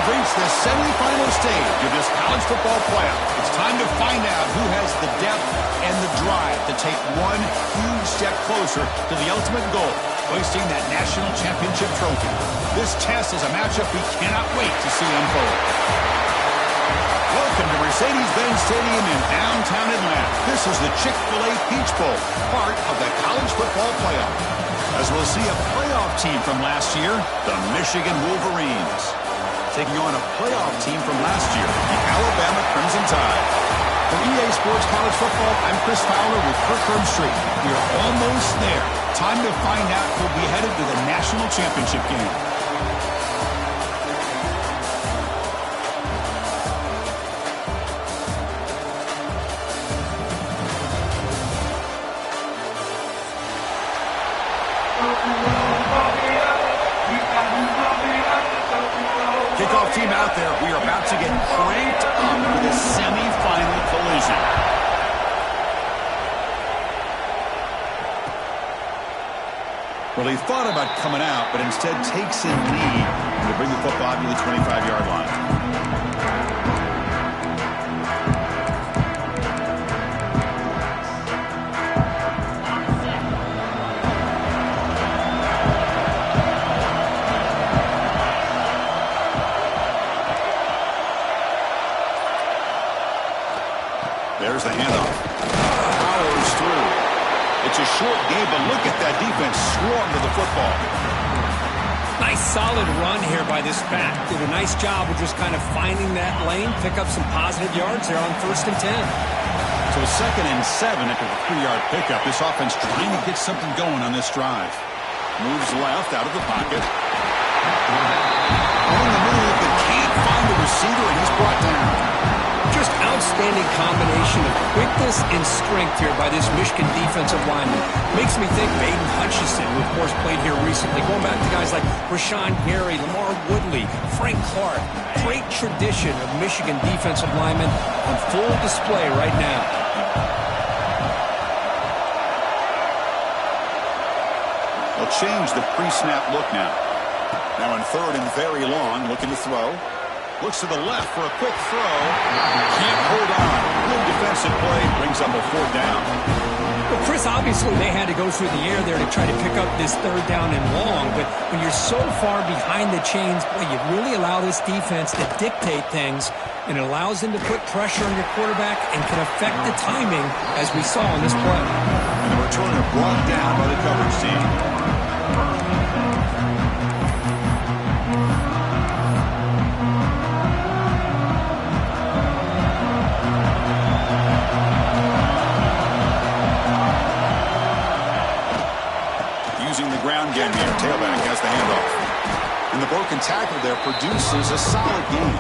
have reached the semifinal stage of this college football playoff. It's time to find out who has the depth and the drive to take one huge step closer to the ultimate goal, hoisting that national championship trophy. This test is a matchup we cannot wait to see unfold. Welcome to Mercedes-Benz Stadium in downtown Atlanta. This is the Chick-fil-A Peach Bowl, part of the college football playoff. As we'll see a playoff team from last year, the Michigan Wolverines, taking on a playoff team from last year, the Alabama Crimson Tide. For EA Sports College Football, I'm Chris Fowler with Kirk Herbstreit. We are almost there. Time to find out who'll be headed to the national championship game. Kickoff team out there. We are about to get cranked up for the semifinal collision. Well, he thought about coming out, but instead takes in lead to bring the football to the 25-yard line. There's the handoff. Powers through. It's a short game, but look at that defense swarm to the football. Nice solid run here by this back. Did a nice job of just kind of finding that lane, pick up some positive yards there on 1st and 10. So 2nd and 7 after the 3-yard pickup. This offense trying to get something going on this drive. Moves left out of the pocket. On the move, but can't find the receiver, and he's brought down. Just outstanding combination of quickness and strength here by this Michigan defensive lineman. Makes me think of Aiden Hutchinson, who of course played here recently. Going back to guys like Rashawn Gary, Lamar Woodley, Frank Clark. Great tradition of Michigan defensive linemen on full display right now. They'll change the pre-snap look now. Now in 3rd and very long, looking to throw. Looks to the left for a quick throw. Can't hold on. Good defensive play. Brings up a 4th down. Well, Chris, obviously they had to go through the air there to try to pick up this 3rd down and long. But when you're so far behind the chains, boy, you really allow this defense to dictate things. And it allows them to put pressure on your quarterback and can affect the timing, as we saw in this play. And the returner brought down by the coverage team. Ground game here. Tailback has the handoff. And the broken tackle there produces a solid game.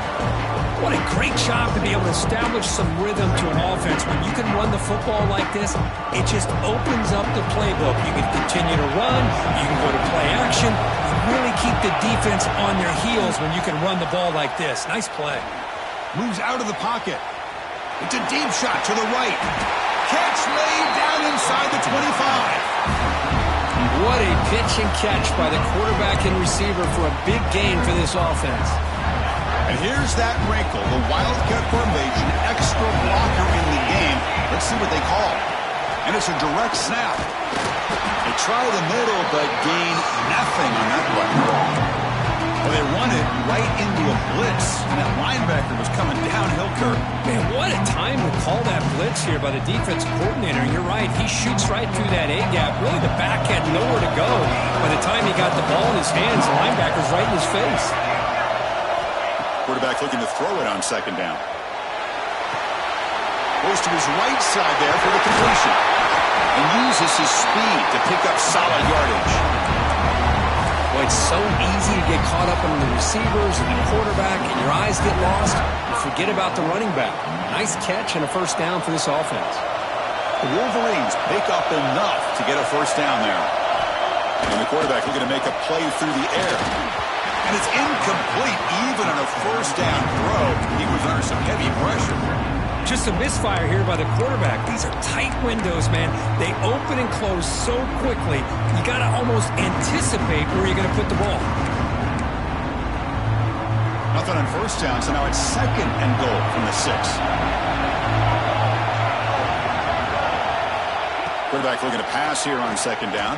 What a great job to be able to establish some rhythm to an offense. When you can run the football like this, it just opens up the playbook. You can continue to run. You can go to play action. You really keep the defense on their heels when you can run the ball like this. Nice play. Moves out of the pocket. It's a deep shot to the right. Catch laid down inside the 25. What a pitch and catch by the quarterback and receiver for a big gain for this offense. And here's that wrinkle, the Wildcat formation, extra blocker in the game. Let's see what they call. And it's a direct snap. They try the middle, but gain nothing on that play. Well, they run it right into a blitz. And that linebacker was coming downhill, Kirk. Man, what a time to call that blitz here by the defensive coordinator. You're right. He shoots right through that A-gap. Really, the back had nowhere to go. By the time he got the ball in his hands, the linebacker's right in his face. Quarterback looking to throw it on 2nd down. Goes to his right side there for the completion. And uses his speed to pick up solid yardage. Boy, it's so easy to get caught up in the receivers and the quarterback, and your eyes get lost. You forget about the running back. Nice catch and a 1st down for this offense. The Wolverines pick up enough to get a 1st down there. And the quarterback looking to make a play through the air. And it's incomplete even on a 1st down throw. He was under some heavy pressure. Just a misfire here by the quarterback. These are tight windows, man. They open and close so quickly, you got to almost anticipate where you're going to put the ball. Now Nothing on first down, so now it's 2nd and goal from the 6. Quarterback looking to pass here on 2nd down.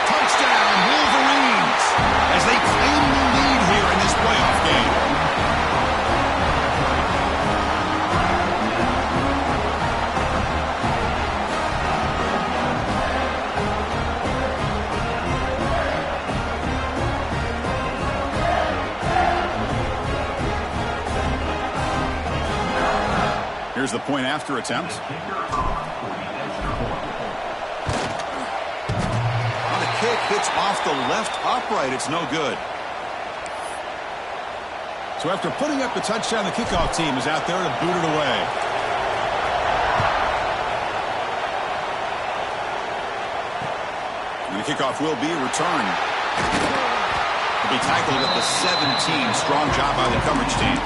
Touchdown, Wolverines, as they claim the lead here in this playoff game. Here's the point after attempt. The kick hits off the left upright. It's no good. So after putting up the touchdown, the kickoff team is out there to boot it away. And the kickoff will be returned. He'll be tackled at the 17. Strong job by the coverage team.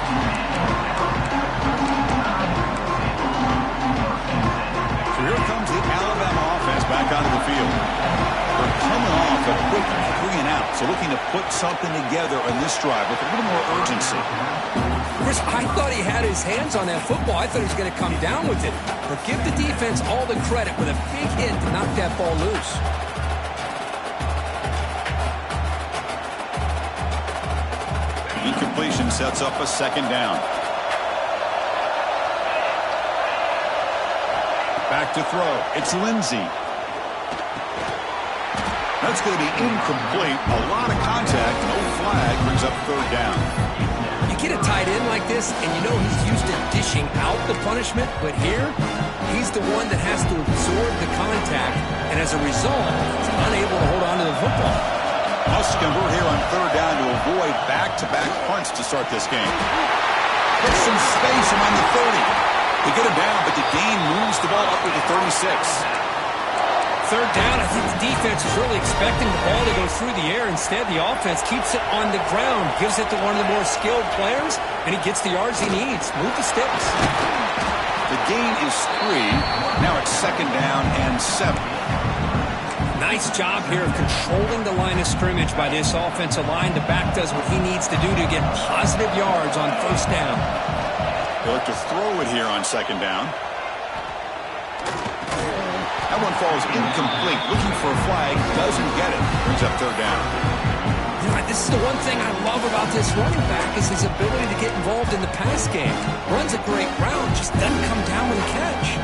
Here comes the Alabama offense back onto the field. They're coming off a quick 3-and-out, so looking to put something together on this drive with a little more urgency. Chris, I thought he had his hands on that football. I thought he was going to come down with it. But give the defense all the credit with a big hit to knock that ball loose. Incompletion sets up a 2nd down. Back to throw. It's Lindsey. That's going to be incomplete. A lot of contact. No flag. Brings up 3rd down. You get a tight end like this, and you know he's used to dishing out the punishment, but here, he's the one that has to absorb the contact, and as a result, he's unable to hold on to the football. Must convert here on 3rd down to avoid back-to-back punts to start this game. Put some space around the 30. They get him down, but the gain moves the ball up to the 36. 3rd down, I think the defense is really expecting the ball to go through the air. Instead, the offense keeps it on the ground, gives it to one of the more skilled players, and he gets the yards he needs. Move the sticks. The gain is 3. Now it's 2nd down and 7. Nice job here of controlling the line of scrimmage by this offensive line. The back does what he needs to do to get positive yards on 1st down. They look to throw it here on 2nd down. That one falls incomplete. Looking for a flag. Doesn't get it. Brings up 3rd down. You know, this is the one thing I love about this running back is his ability to get involved in the pass game. Runs a great route. Just doesn't come down with a catch.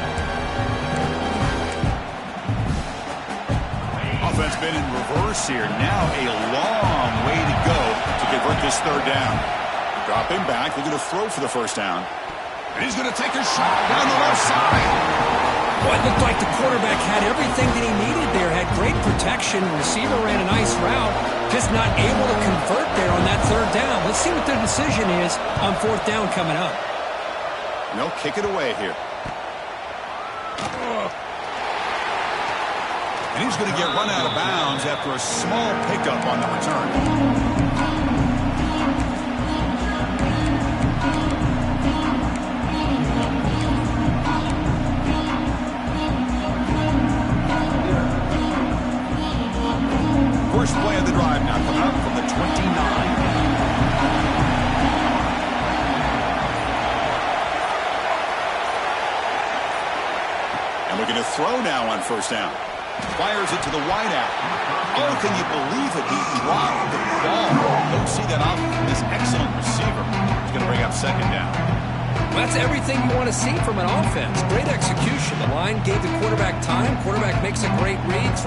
Offense been in reverse here. Now a long way to go to convert this 3rd down. Dropping back. They're going to throw for the 1st down. And he's going to take a shot down the left side. Well, it looked like the quarterback had everything that he needed there. Had great protection. Receiver ran a nice route. Just not able to convert there on that 3rd down. Let's see what their decision is on 4th down coming up. They'll kick it away here. And he's going to get run out of bounds after a small pickup on the return. First play of the drive now coming up from the 29. And we're going to throw now on 1st down. Fires it to the wideout. Oh, can you believe it? He dropped the ball. Don't see that off this excellent receiver. He's going to bring up 2nd down. Well, that's everything you want to see from an offense. Great execution. The line gave the quarterback time. Quarterback makes a great read.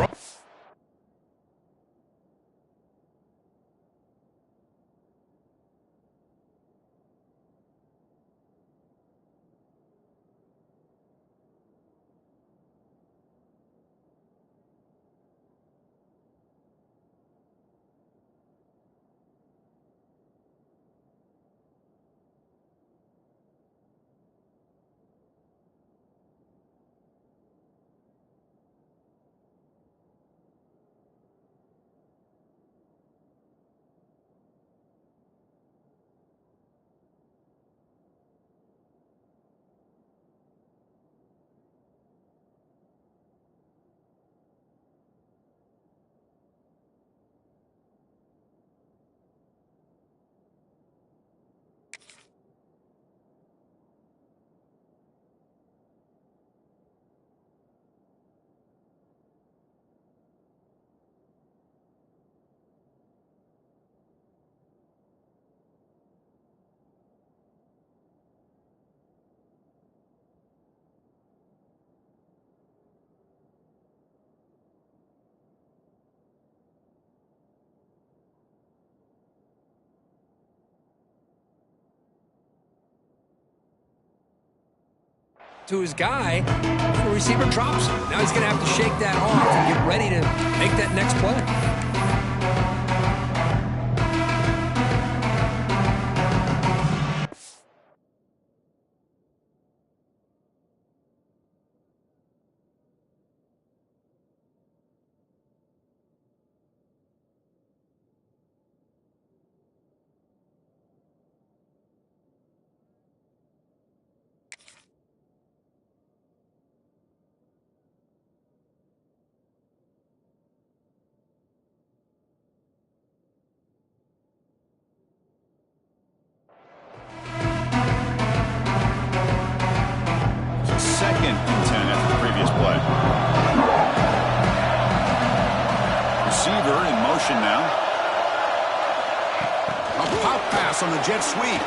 to his guy, and the receiver drops him. Now he's going to have to shake that off and get ready to make that next play. Second and 10 after the previous play. Receiver in motion now. A pop pass on the jet sweep.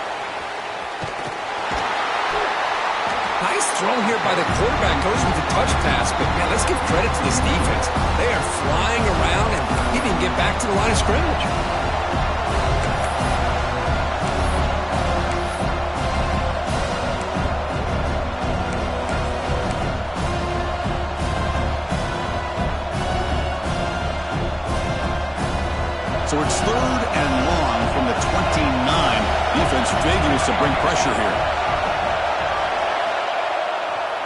Nice throw here by the quarterback. Goes with the touch pass, but man, let's give credit to this defense. They are flying around, and he didn't get back to the line of scrimmage. So it's 3rd and long from the 29. Defense figures to bring pressure here.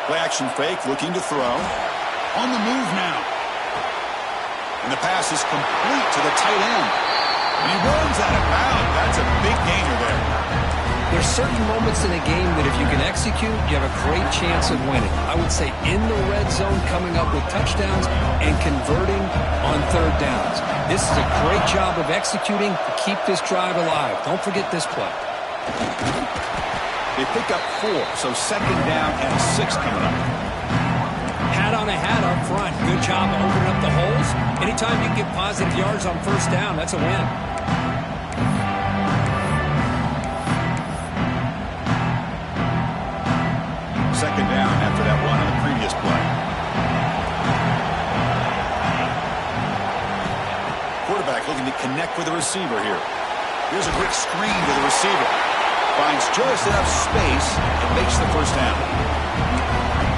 Play action fake, looking to throw. On the move now. And the pass is complete to the tight end. And he runs out of bounds. That's a big gainer there. There's certain moments in a game that if you can execute, you have a great chance of winning. I would say in the red zone, coming up with touchdowns and converting on 3rd downs. This is a great job of executing to keep this drive alive. Don't forget this play. They pick up 4, so 2nd down and 6 coming up. Hat on a hat up front. Good job of opening up the holes. Anytime you get positive yards on 1st down, that's a win. Second down after that run on the previous play. Quarterback looking to connect with the receiver here. Here's a quick screen to the receiver. Finds just enough space and makes the 1st down.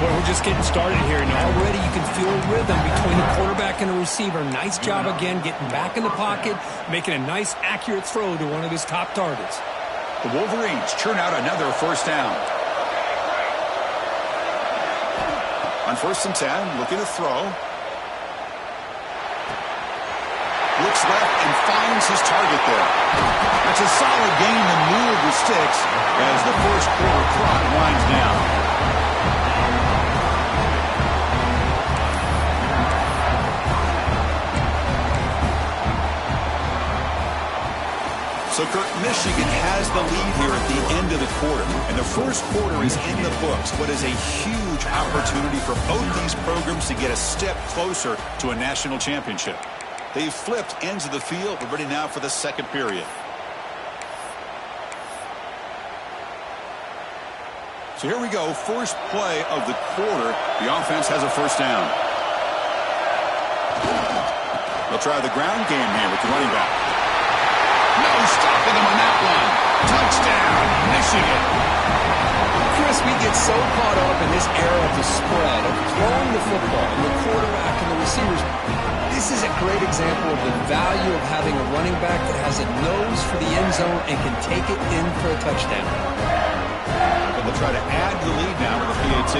Well, we're just getting started here, and already you can feel a rhythm between the quarterback and the receiver. Nice job again getting back in the pocket, making a nice, accurate throw to one of his top targets. The Wolverines churn out another 1st down. On 1st and 10, looking to throw. Looks left and finds his target there. That's a solid gain to move the sticks as the 1st quarter clock winds down. So, Kurt, Michigan has the lead here at the end of the quarter. And the 1st quarter is in the books. What is a huge opportunity for both these programs to get a step closer to a national championship. They've flipped ends of the field. We're ready now for the 2nd period. So here we go. First play of the quarter. The offense has a 1st down. They'll try the ground game here with the running back. No stopping him on that one. Touchdown, Michigan. Chris, we get so caught up in this era of the spread, of throwing the football, and the quarterback and the receivers. This is a great example of the value of having a running back that has a nose for the end zone and can take it in for a touchdown. And they'll try to add the lead now with the PAT.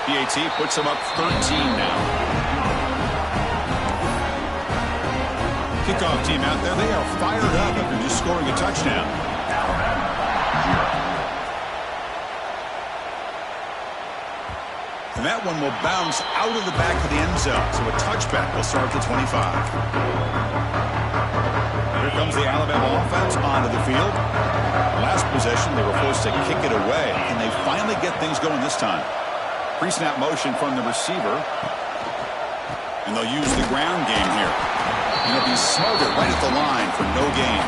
PAT puts them up 13 now. Kickoff team out there, they are fired up after just scoring a touchdown. And that one will bounce out of the back of the end zone. So a touchback will start at the 25. Here comes the Alabama offense onto the field. Last possession, they were forced to kick it away. And they finally get things going this time. Pre-snap motion from the receiver. And they'll use the ground game here. And they'll be smothered right at the line for no gain.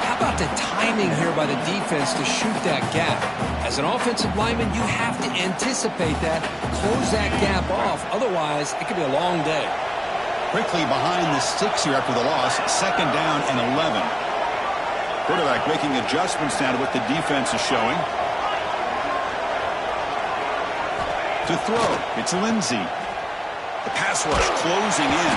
How about the timing here by the defense to shoot that gap? As an offensive lineman, you have to anticipate that, close that gap off. Otherwise, it could be a long day. Quickly behind the sticks here after the loss. 2nd down and 11. Quarterback making adjustments now to what the defense is showing. To throw, it's Lindsey. The pass rush closing in.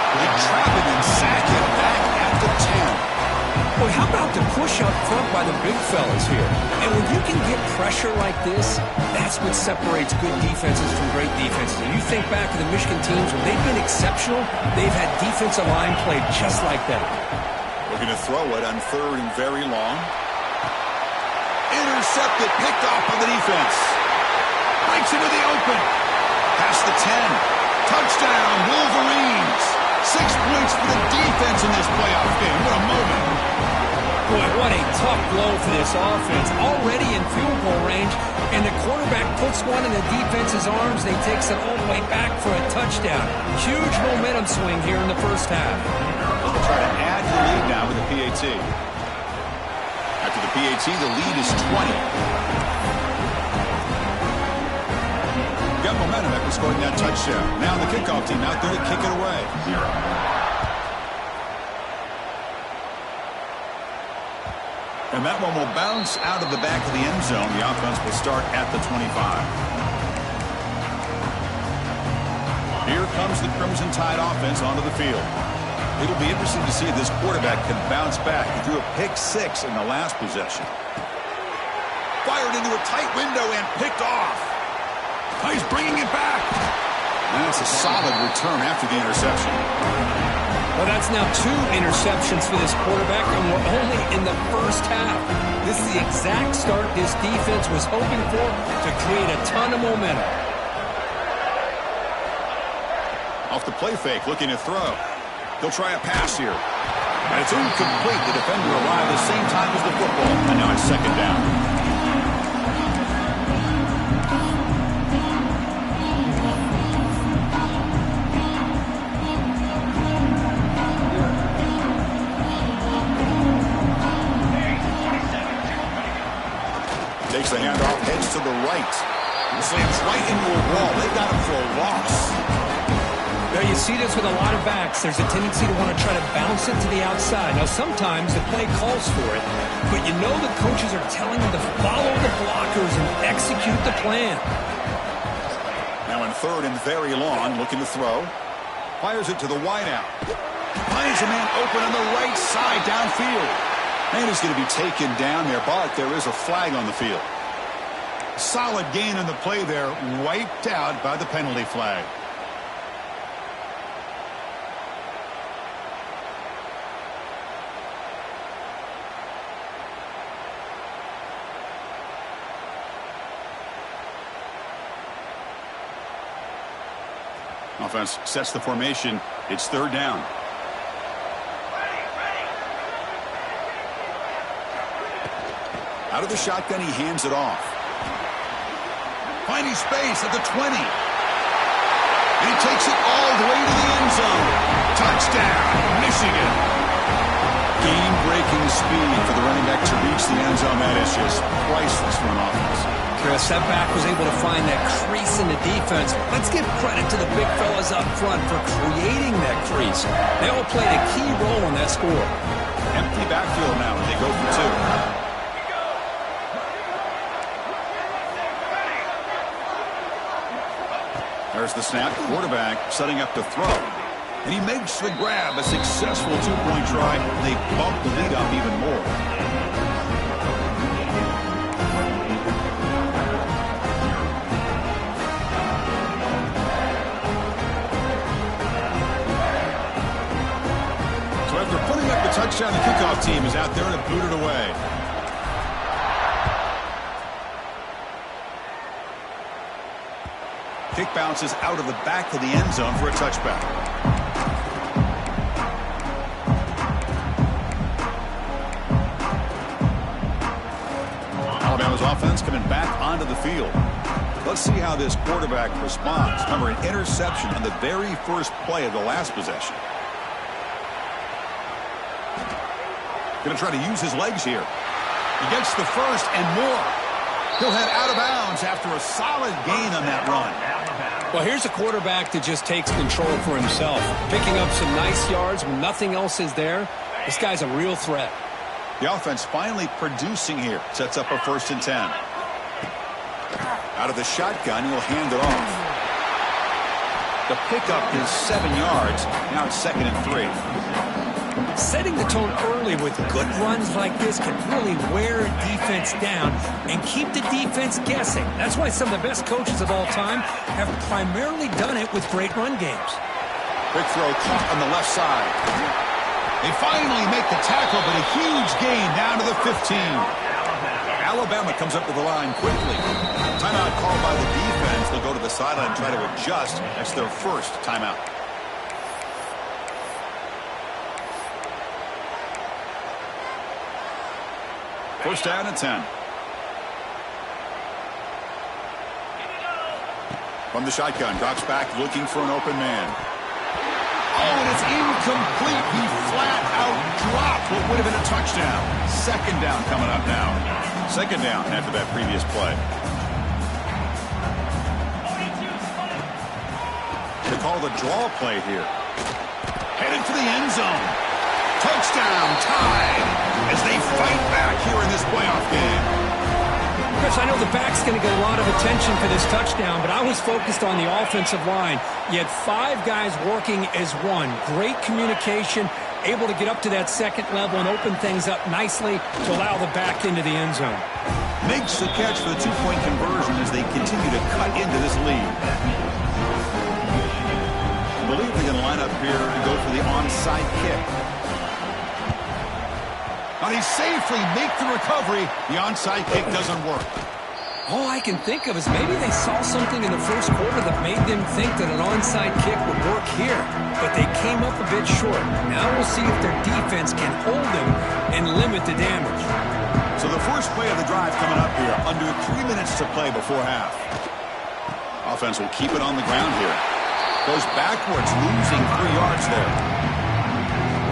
They trap him and sack him back at the 10. Boy, how about the push up front by the big fellas here? And when you can get pressure like this, that's what separates good defenses from great defenses. And you think back to the Michigan teams, when they've been exceptional, they've had defensive line play just like that. Looking to throw it on 3rd and very long. Intercepted, picked off by the defense. Breaks into the open. Past the 10. Touchdown, Wolverines. 6 points for the defense in this playoff game. What a moment. Boy, what a tough blow for this offense. Already in field goal range, and the quarterback puts one in the defense's arms. They takes it all the way back for a touchdown. Huge momentum swing here in the first half. They'll try to add to the lead now with the PAT. After the PAT, the lead is 20. Got momentum after scoring that touchdown. Now the kickoff team out there to kick it away. And that one will bounce out of the back of the end zone. The offense will start at the 25. Here comes the Crimson Tide offense onto the field. It'll be interesting to see if this quarterback can bounce back. He threw a pick-6 in the last possession. Fired into a tight window and picked off. He's bringing it back. And that's a solid return after the interception. Well, that's now 2 interceptions for this quarterback, and we're only in the first half. This is the exact start this defense was hoping for to create a ton of momentum. Off the play fake, looking to throw. He'll try a pass here. And it's incomplete. The defender arrived at the same time as the football. And now it's 2nd down. Takes the handoff, heads to the right. And slams right into a wall. They've got him for a loss. Now, you see this with a lot of backs. There's a tendency to want to try to bounce it to the outside. Now, sometimes the play calls for it, but you know the coaches are telling them to follow the blockers and execute the plan. Now in 3rd and very long, looking to throw. Fires it to the wideout. Finds a man open on the right side downfield. And he's going to be taken down there, but there is a flag on the field. Solid gain on the play there, wiped out by the penalty flag. Offense sets the formation. It's 3rd down. Out of the shotgun, he hands it off. Finding space at the 20. And he takes it all the way to the end zone. Touchdown, Michigan. Game-breaking speed for the running back to reach the end zone. That is just priceless for an offense. Chris, that back was able to find that crease in the defense. Let's give credit to the big fellas up front for creating that crease. They all played a key role in that score. Empty backfield now as they go for 2. There's the snap. Quarterback setting up to throw. And he makes the grab. A successful 2-point try. They bump the lead up even more. So after putting up the touchdown, the kickoff team is out there to boot it away. Kick bounces out of the back of the end zone for a touchback. Alabama's offense coming back onto the field. Let's see how this quarterback responds. Remember, an interception on the very first play of the last possession. Going to try to use his legs here. He gets the first and more. He'll head out of bounds after a solid gain on that run. Well, here's a quarterback that just takes control for himself. Picking up some nice yards when nothing else is there. This guy's a real threat. The offense finally producing here. Sets up a 1st and 10. Out of the shotgun, he'll hand it off. The pickup is 7 yards. Now it's 2nd and 3. Setting the tone early with good runs like this can really wear a defense down and keep the defense guessing. That's why some of the best coaches of all time have primarily done it with great run games. Big throw caught on the left side. They finally make the tackle, but a huge gain down to the 15. Alabama comes up to the line quickly. Timeout called by the defense. They'll go to the sideline and try to adjust. That's their first timeout. First down and 10. From the shotgun, drops back looking for an open man. Oh, and it's incomplete. He flat out dropped what would have been a touchdown. 2nd down coming up now. 2nd down after that previous play. They call the draw play here. Headed for the end zone. Touchdown, tied, as they fight back here in this playoff game. Chris, I know the back's going to get a lot of attention for this touchdown, but I was focused on the offensive line. You had 5 guys working as one. Great communication, able to get up to that 2nd level and open things up nicely to allow the back into the end zone. Makes the catch for the 2-point conversion as they continue to cut into this lead. I believe they're going to line up here and go for the onside kick. Now they safely make the recovery. The onside kick doesn't work. All I can think of is maybe they saw something in the first quarter that made them think that an onside kick would work here. But they came up a bit short. Now we'll see if their defense can hold them and limit the damage. So the first play of the drive coming up here. Under 3 minutes to play before half. Offense will keep it on the ground here. Goes backwards, losing 3 yards there.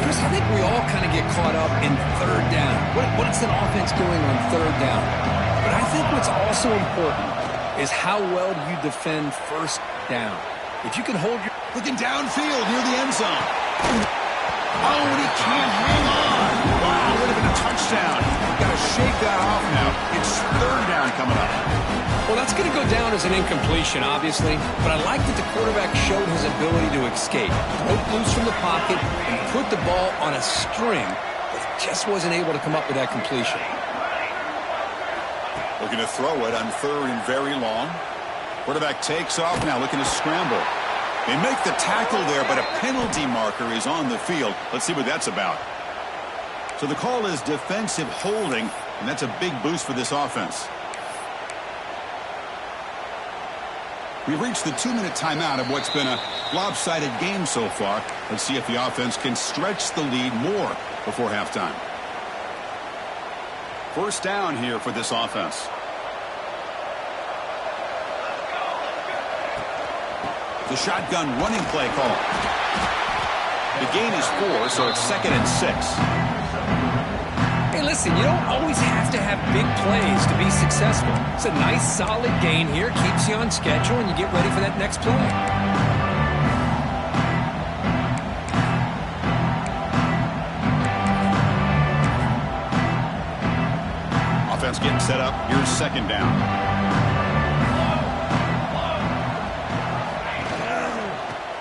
Chris, I think we all kind of get caught up in 3rd down. What's an offense doing on 3rd down? But I think what's also important is how well do you defend 1st down. If you can hold your... Looking downfield near the end zone. Oh, and he can't hang on. Wow, would have been a touchdown. Got to shake that off now. It's 3rd down coming up. Well, that's going to go down as an incompletion, obviously, but I like that the quarterback showed his ability to escape, broke loose from the pocket, and put the ball on a string, but just wasn't able to come up with that completion. Looking to throw it on 3rd and very long. Quarterback takes off now, looking to scramble. They make the tackle there, but a penalty marker is on the field. Let's see what that's about. So the call is defensive holding, and that's a big boost for this offense. We've reached the 2-minute timeout of what's been a lopsided game so far. Let's see if the offense can stretch the lead more before halftime. First down here for this offense. The shotgun running play call. The gain is 4, so it's 2nd and 6. Hey, listen, you don't always have to have big plays to be successful. It's a nice, solid gain here. Keeps you on schedule, and you get ready for that next play. Offense getting set up. Here's 2nd down.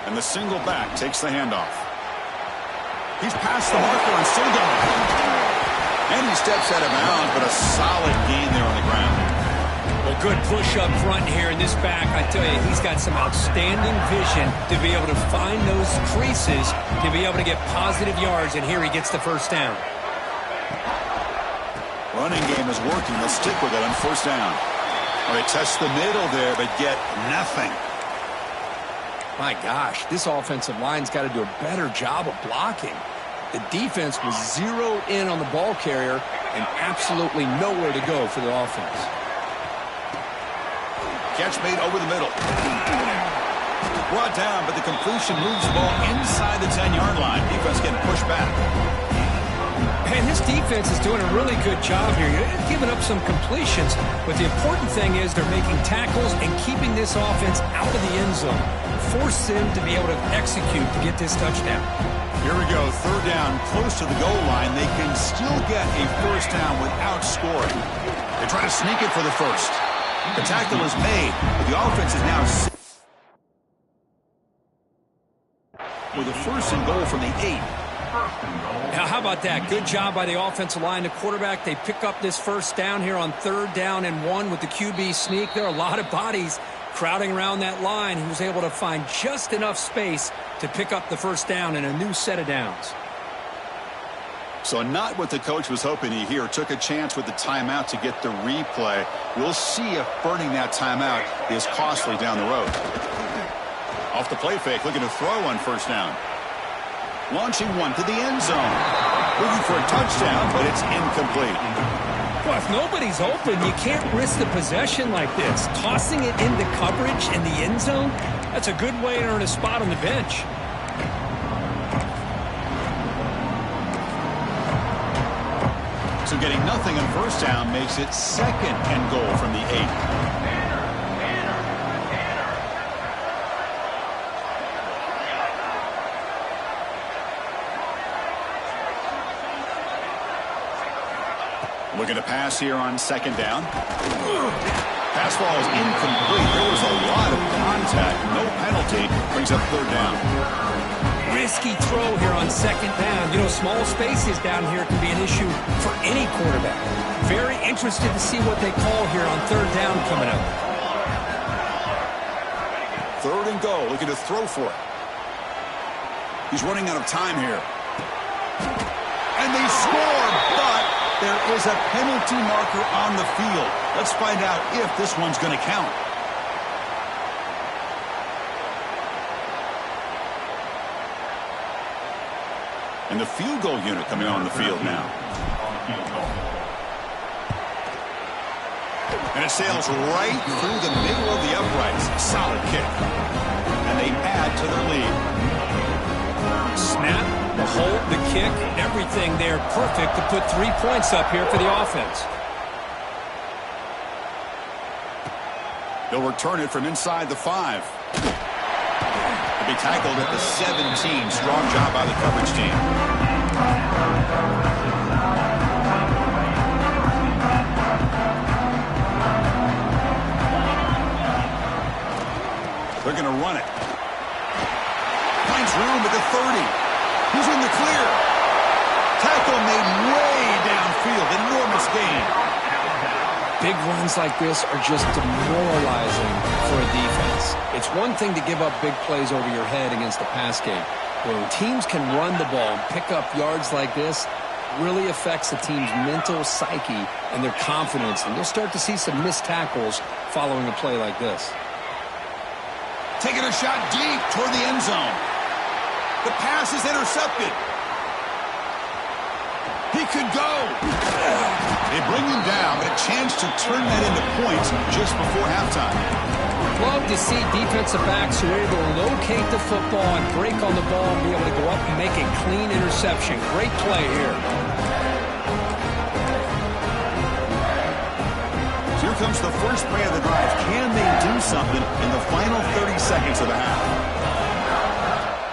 And the single back takes the handoff. He's past the marker and still going. And he steps out of bounds, but a solid gain there on the ground. Well, good push up front here in this back. I tell you, he's got some outstanding vision to be able to find those creases, to be able to get positive yards, and here he gets the 1st down. Running game is working. They'll stick with it on 1st down. All right, test the middle there, but get nothing. My gosh, this offensive line's got to do a better job of blocking. The defense was zeroed in on the ball carrier and absolutely nowhere to go for the offense. Catch made over the middle. Brought down, but the completion moves the ball inside the 10-yard line. Defense getting pushed back. And this defense is doing a really good job here. You're giving up some completions, but the important thing is they're making tackles and keeping this offense out of the end zone. Force them to be able to execute to get this touchdown. Here we go, third down, close to the goal line. They can still get a first down without scoring. They try to sneak it for the first. The tackle is made, but the offense is now with a first and goal from the 8. Now, how about that? Good job by the offensive line. The quarterback, they pick up this first down here on 3rd down and 1 with the QB sneak. There are a lot of bodies crowding around that line. He was able to find just enough space to pick up the first down and a new set of downs. So not what the coach was hoping to hear. Took a chance with the timeout to get the replay. We'll see if burning that timeout is costly down the road. Off the play fake, looking to throw on first down. Launching one to the end zone. Looking for a touchdown, but it's incomplete. Well, if nobody's open, you can't risk the possession like this. Tossing it into coverage in the end zone, that's a good way to earn a spot on the bench. So getting nothing on first down makes it 2nd and goal from the 8. Looking to pass here on 2nd down. Pass ball is incomplete. There was a lot of contact. No penalty. Brings up 3rd down. Risky throw here on 2nd down. You know, small spaces down here can be an issue for any quarterback. Very interested to see what they call here on 3rd down coming up. 3rd and goal. Looking to throw for it. He's running out of time here. And they score, but there is a penalty marker on the field. Let's find out if this one's going to count. And the field goal unit coming on the field now. And it sails right through the middle of the uprights. Solid kick. And they add to their lead. Snap, the hold, the kick, everything there perfect to put 3 points up here for the offense. They'll return it from inside the 5. They'll be tackled at the 17. Strong job by the coverage team. They're going to run it. Finds room at the 30. Who's in the clear? Tackle made way downfield. Enormous gain. Big runs like this are just demoralizing for a defense. It's one thing to give up big plays over your head against the pass game. When teams can run the ball and pick up yards like this, really affects the team's mental psyche and their confidence. And you'll start to see some missed tackles following a play like this. Taking a shot deep toward the end zone. The pass is intercepted. He could go. They bring him down, but a chance to turn that into points just before halftime. Love to see defensive backs who are able to locate the football and break on the ball and be able to go up and make a clean interception. Great play here. So here comes the first play of the drive. Can they do something in the final 30 seconds of the half?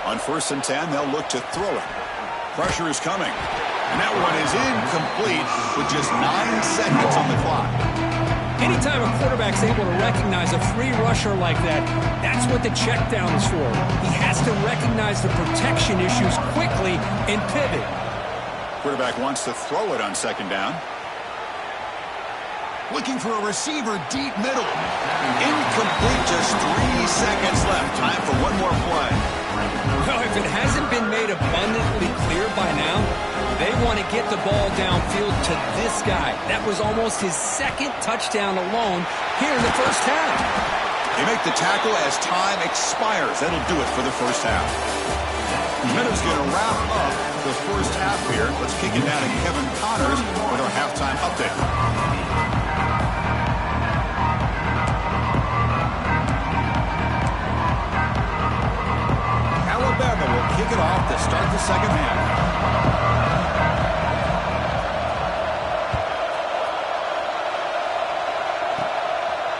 On 1st and 10, they'll look to throw it. Pressure is coming. And that one is incomplete with just 9 seconds on the clock. Anytime a quarterback's able to recognize a free rusher like that, that's what the check down is for. He has to recognize the protection issues quickly and pivot. Quarterback wants to throw it on 2nd down. Looking for a receiver deep middle. Incomplete, just 3 seconds left. Time for one more play. Well, if it hasn't been made abundantly clear by now, they want to get the ball downfield to this guy. That was almost his 2nd touchdown alone here in the first half. They make the tackle as time expires. That'll do it for the first half. Meadows going to wrap up the first half here. Let's kick it down to Kevin Connors with our halftime update. Alabama will kick it off to start the second half.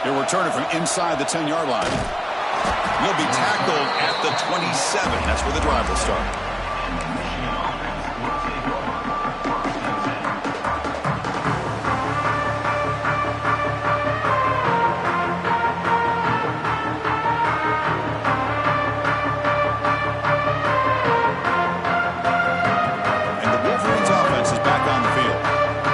He'll return it from inside the 10-yard line. Will be tackled at the 27. That's where the drive will start.